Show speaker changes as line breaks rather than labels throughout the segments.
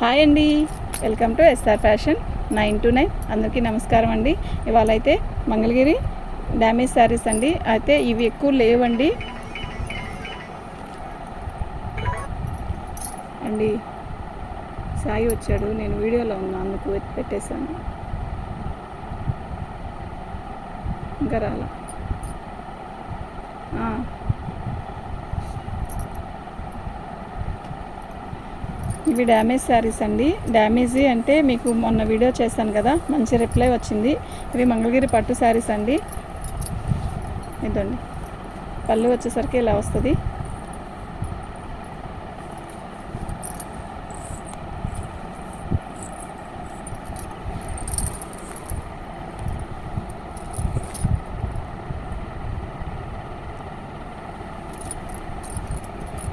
Hi అండి, welcome to SR fashion 929. అందరికీ నమస్కారం అండి. ఇవాళ అయితే మంగళగిరి డ్యామేజ్ శారీస్ అండి. అయితే ఇవి ఎక్కువ లేవండి అండి. సాయి వచ్చాడు, నేను వీడియోలో ఉన్నా, అందుకు పెట్టేశాను. ఇంకా రాలా. ఇవి డ్యామేజ్ శారీస్ అండి. డ్యామేజీ అంటే మీకు మొన్న వీడియో చేశాను కదా, మంచి రిప్లై వచ్చింది. ఇవి మంగళగిరి పట్టు శారీస్ అండి. ఇదండి పళ్ళు వచ్చేసరికి ఇలా వస్తుంది.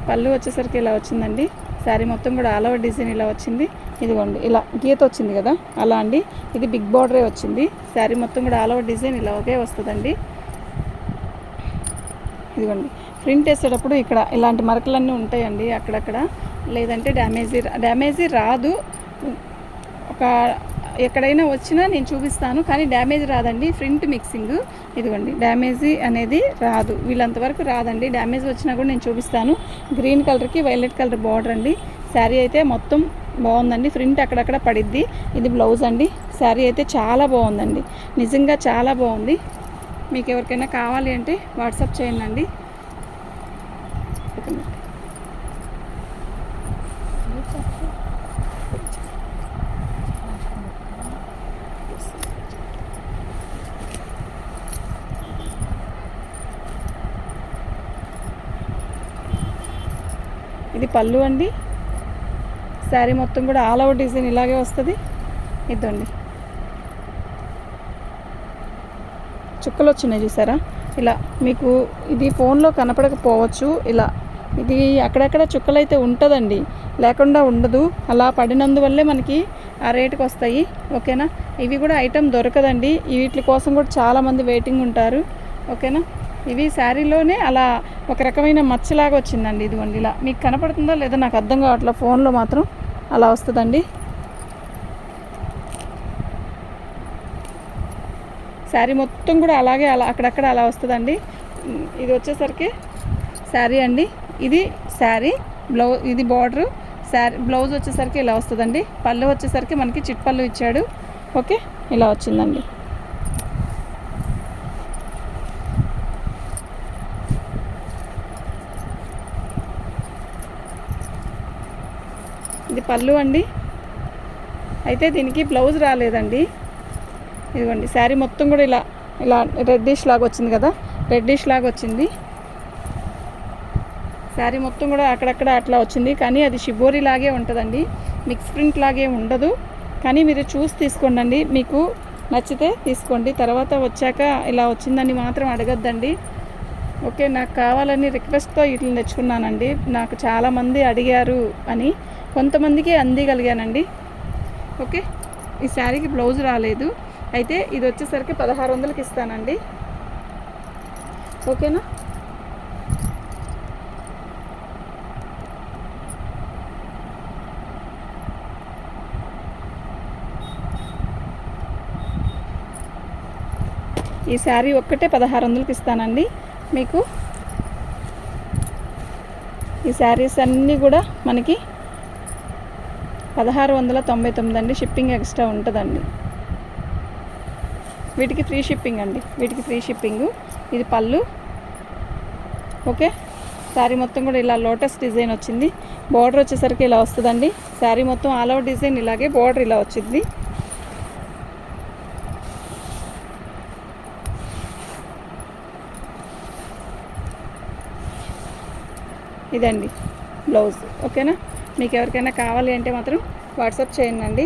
పళ్ళు వచ్చేసరికి ఇలా వచ్చిందండి. శారీ మొత్తం కూడా ఆల్ ఓవర్ డిజైన్ ఇలా వచ్చింది. ఇదిగోండి ఇలా గీత వచ్చింది కదా, అలా అండి. ఇది బిగ్ బార్డరే వచ్చింది. శారీ మొత్తం కూడా ఆల్ ఓవర్ డిజైన్ ఇలా ఒకే వస్తుందండి. ఇదిగోండి ప్రింట్ వేసేటప్పుడు ఇక్కడ ఇలాంటి మరకలన్నీ ఉంటాయండి అక్కడక్కడ, లేదంటే డ్యామేజీ రాదు. ఒక ఎక్కడైనా వచ్చినా నేను చూపిస్తాను, కానీ డ్యామేజ్ రాదండి. Print mixing. ఇదిగోండి డ్యామేజీ అనేది రాదు, వీళ్ళంతవరకు రాదండి. డ్యామేజ్ వచ్చినా కూడా నేను చూపిస్తాను. గ్రీన్ కలర్కి వైలెట్ కలర్ బార్డర్ అండి. శారీ అయితే మొత్తం బాగుందండి. ప్రింట్ అక్కడక్కడ పడిద్ది. ఇది బ్లౌజ్ అండి. శారీ అయితే చాలా బాగుందండి, నిజంగా చాలా బాగుంది. మీకు ఎవరికైనా కావాలి అంటే వాట్సాప్ చేయండి. ఇది పళ్ళు అండి. శారీ మొత్తం కూడా ఆల్ ఓవర్ డిజైన్ ఇలాగే వస్తుంది. ఇదండి చుక్కలు వచ్చినాయి చూసారా, ఇలా. మీకు ఇది ఫోన్లో కనపడకపోవచ్చు, ఇలా ఇది అక్కడక్కడ చుక్కలు అయితే ఉంటుందండి, లేకుండా ఉండదు. అలా పడినందువల్లే మనకి ఆ రేటుకి వస్తాయి. ఓకేనా. ఇవి కూడా ఐటెం దొరకదండి, వీటి కోసం కూడా చాలామంది వెయిటింగ్ ఉంటారు. ఓకేనా. ఇవి శారీలోనే అలా ఒక రకమైన మచ్చలాగా వచ్చిందండి. ఇదిగోండి ఇలా. మీకు కనపడుతుందో లేదో నాకు అర్థం కావట్లే, ఫోన్లో మాత్రం అలా వస్తుందండి. శారీ మొత్తం కూడా అలాగే అక్కడక్కడ అలా వస్తుందండి. ఇది వచ్చేసరికి శారీ అండి. ఇది శారీ బ్లౌజ్, ఇది బార్డరు. శారీ బ్లౌజ్ వచ్చేసరికి ఇలా వస్తుందండి. పళ్ళు వచ్చేసరికి మనకి చిట్ పళ్ళు ఇచ్చాడు. ఓకే, ఇలా వచ్చిందండి. ఇది పళ్ళు అండి. అయితే దీనికి బ్లౌజ్ రాలేదండి. ఇదిగోండి శారీ మొత్తం కూడా ఇలా ఇలా రెడ్డిష్ లాగా వచ్చింది కదా, రెడ్డిష్ లాగా వచ్చింది. శారీ మొత్తం కూడా అక్కడక్కడ అట్లా వచ్చింది, కానీ అది షిబోరి లాగే ఉంటుందండి, మిక్స్ ప్రింట్ లాగే ఉండదు. కానీ మీరు చూసి తీసుకోండి, మీకు నచ్చితే తీసుకోండి. తర్వాత వచ్చాక ఇలా వచ్చిందని మాత్రం అడగద్దండి. ఓకే, నాకు కావాలని రిక్వెస్ట్తో ఇట్లా తెచ్చుకున్నానండి. నాకు చాలామంది అడిగారు అని కొంతమందికి అందిగలిగానండి. ఓకే, ఈ శారీకి బ్లౌజ్ రాలేదు. అయితే ఇది వచ్చేసరికి 1600కి ఇస్తానండి. ఓకేనా. ఈ శారీ ఒక్కటే 1600కి ఇస్తానండి మీకు. ఈ శారీస్ అన్నీ కూడా మనకి 1699 అండి. షిప్పింగ్ ఎక్స్ట్రా ఉంటుందండి. వీటికి ఫ్రీ షిప్పింగ్ అండి, వీటికి ఫ్రీ షిప్పింగు. ఇది పళ్ళు. ఓకే, శారీ మొత్తం కూడా ఇలా లోటస్ డిజైన్ వచ్చింది. బార్డర్ వచ్చేసరికి ఇలా వస్తుందండి. శారీ మొత్తం ఆల్ ఓవర్ డిజైన్ ఇలాగే, బార్డర్ ఇలా వచ్చింది. ఇదండి బ్లౌజ్. ఓకేనా. మీకు ఎవరికైనా కావాలి అంటే మాత్రం వాట్సాప్ చేయండి.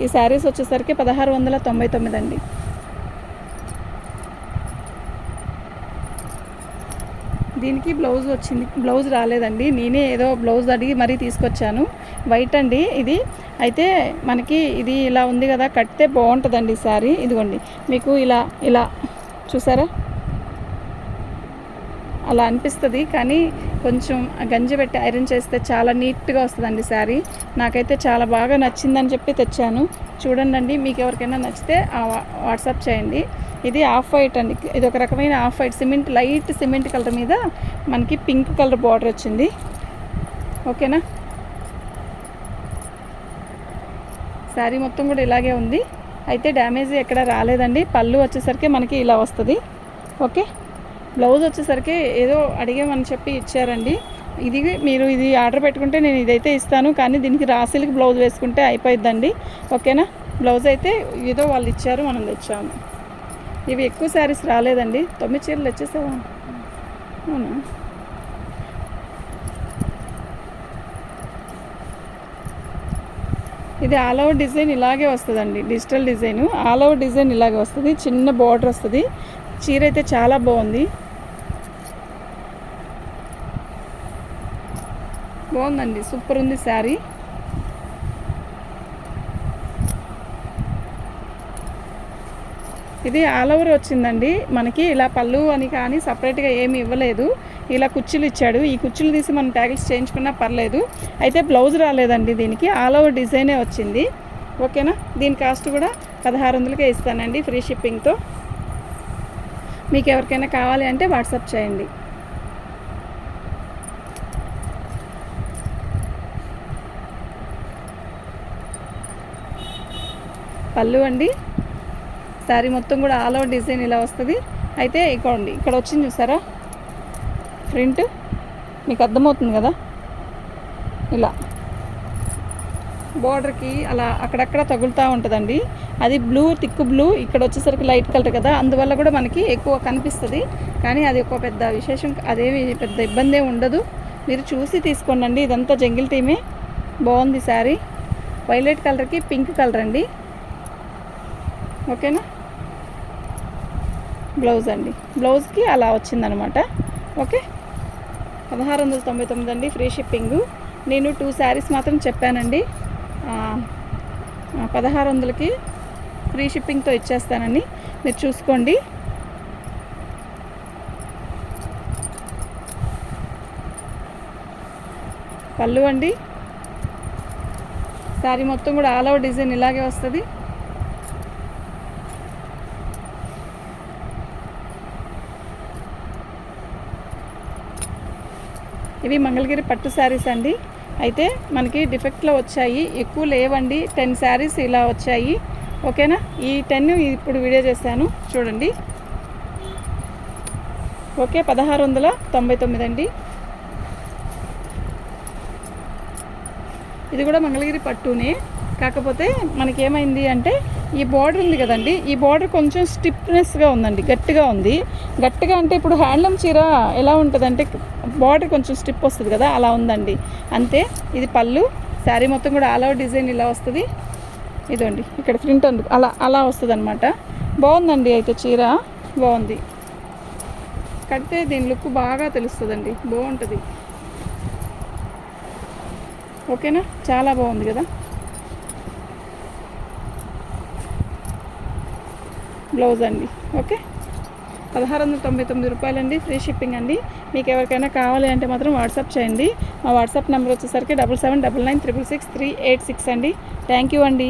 ఈ శారీస్ వచ్చేసరికి 1699 అండి. దీనికి బ్లౌజ్ వచ్చింది, బ్లౌజ్ రాలేదండి. నేనే ఏదో బ్లౌజ్ అడిగి మరీ తీసుకొచ్చాను. వైట్ అండి ఇది. అయితే మనకి ఇది ఇలా ఉంది కదా, కడితే బాగుంటుందండి ఈ శారీ. ఇదిగోండి మీకు ఇలా ఇలా చూసారా, అలా అనిపిస్తుంది, కానీ కొంచెం గంజి పెట్టి ఐరన్ చేస్తే చాలా నీట్గా వస్తుందండి శారీ. నాకైతే చాలా బాగా నచ్చిందని చెప్పి తెచ్చాను. చూడండి, మీకు ఎవరికైనా నచ్చితే వాట్సాప్ చేయండి. ఇది ఆఫ్ వైట్ అండి, ఇది ఒక రకమైన off white cement, light cement colour మీద మనకి పింక్ కలర్ బార్డర్ వచ్చింది. ఓకేనా, శారీ మొత్తం కూడా ఇలాగే ఉంది. అయితే డ్యామేజ్ ఎక్కడ రాలేదండి. పళ్ళు వచ్చేసరికి మనకి ఇలా వస్తుంది. ఓకే, బ్లౌజ్ వచ్చేసరికి ఏదో అడిగామని చెప్పి ఇచ్చారండి. ఇది ఆర్డర్ పెట్టుకుంటే నేను ఇదైతే ఇస్తాను, కానీ దీనికి రాసిల్కి బ్లౌజ్ వేసుకుంటే అయిపోయిద్దండి. ఓకేనా, బ్లౌజ్ అయితే ఏదో వాళ్ళు ఇచ్చారు, మనం తెచ్చాము. ఇవి ఎక్కువ శారీస్ రాలేదండి. 9 చీరలు వచ్చేసావా? అవునా, ఇది ఆల్ ఓవర్ డిజైన్ ఇలాగే వస్తుందండి. Digital design all over design ఇలాగే వస్తుంది. చిన్న బార్డర్ వస్తుంది. చీర అయితే చాలా బాగుంది, బాగుందండి, సూపర్ ఉంది శారీ. ఇది ఆల్ ఓవర్ వచ్చిందండి మనకి. ఇలా పళ్ళు అని కానీ సపరేట్గా ఏమి ఇవ్వలేదు, ఇలా కుర్చీలు ఇచ్చాడు. ఈ కుర్చీలు తీసి మనం ట్యాగిల్స్ చేయించుకున్నా పర్లేదు. అయితే బ్లౌజ్ రాలేదండి, దీనికి ఆల్ ఓవర్ డిజైనే వచ్చింది. ఓకేనా, దీని కాస్ట్ కూడా 1600కే ఇస్తానండి, ఫ్రీ షిప్పింగ్తో. మీకు ఎవరికైనా కావాలి అంటే వాట్సాప్ చేయండి. పళ్ళు అండి, శారీ మొత్తం కూడా ఆల్ ఓవర్ డిజైన్ ఇలా వస్తుంది. అయితే ఇక్కడ వచ్చింది చూసారా ప్రింట్, మీకు అర్థమవుతుంది కదా. ఇలా బార్డర్కి అలా అక్కడక్కడ తగులుతూ ఉంటుందండి. అది బ్లూ, థిక్ బ్లూ, ఇక్కడ వచ్చేసరికి లైట్ కలర్ కదా, అందువల్ల కూడా మనకి ఎక్కువ కనిపిస్తుంది. కానీ అది ఒక పెద్ద విశేషం, అదేమి పెద్ద ఇబ్బంది ఏమి ఉండదు. మీరు చూసి తీసుకోండి. ఇదంతా జంగిల్ టీమే, బాగుంది శారీ. వైలెట్ కలర్కి పింక్ కలర్ అండి. ఓకేనా, బ్లౌజ్ అండి, బ్లౌజ్కి అలా వచ్చిందనమాట. ఓకే, 1699 అండి, ఫ్రీ షిప్పింగు. నేను 2 శారీస్ మాత్రం చెప్పానండి. 1600కి ఫ్రీ షిప్పింగ్తో ఇచ్చేస్తానండి, మీరు చూసుకోండి. పళ్ళు అండి, శారీ మొత్తం కూడా ఆల్ ఓవర్ డిజైన్ ఇలాగే వస్తుంది. ఇవి మంగళగిరి పట్టు శారీస్ అండి. అయితే మనకి డిఫెక్ట్లో వచ్చాయి, ఎక్కువ లేవండి. 10 శారీస్ ఇలా వచ్చాయి. ఓకేనా, ఈ 10 ఇప్పుడు వీడియో చేశాను, చూడండి. ఓకే, 1699 అండి. ఇది కూడా మంగళగిరి పట్టునే, కాకపోతే మనకేమైంది అంటే ఈ బార్డర్ ఉంది కదండి, ఈ బార్డర్ కొంచెం స్టిఫ్నెస్గా ఉందండి, గట్టిగా ఉంది. గట్టిగా అంటే ఇప్పుడు హ్యాండ్లూమ్ చీర ఎలా ఉంటుందంటే బార్డర్ కొంచెం స్టిఫ్ వస్తుంది కదా, అలా ఉందండి అంతే. ఇది పళ్ళు, శారీ మొత్తం కూడా ఆల్ ఓవర్ డిజైన్ ఇలా వస్తుంది. ఇదండి ఇక్కడ ప్రింట్ అలా అలా వస్తుంది అనమాట. బాగుందండి, అయితే చీర బాగుంది. కడితే దీని లుక్ బాగా తెలుస్తుందండి, బాగుంటుంది. ఓకేనా, చాలా బాగుంది కదా. బ్లౌజ్ అండి. ఓకే, 1699 రూపాయలండి, ఫ్రీ షిప్పింగ్ అండి. మీకు ఎవరికైనా కావాలి అంటే మాత్రం వాట్సాప్ చేయండి. మా వాట్సాప్ నెంబర్ వచ్చేసరికి 7799666386 అండి. థ్యాంక్ యూ అండి.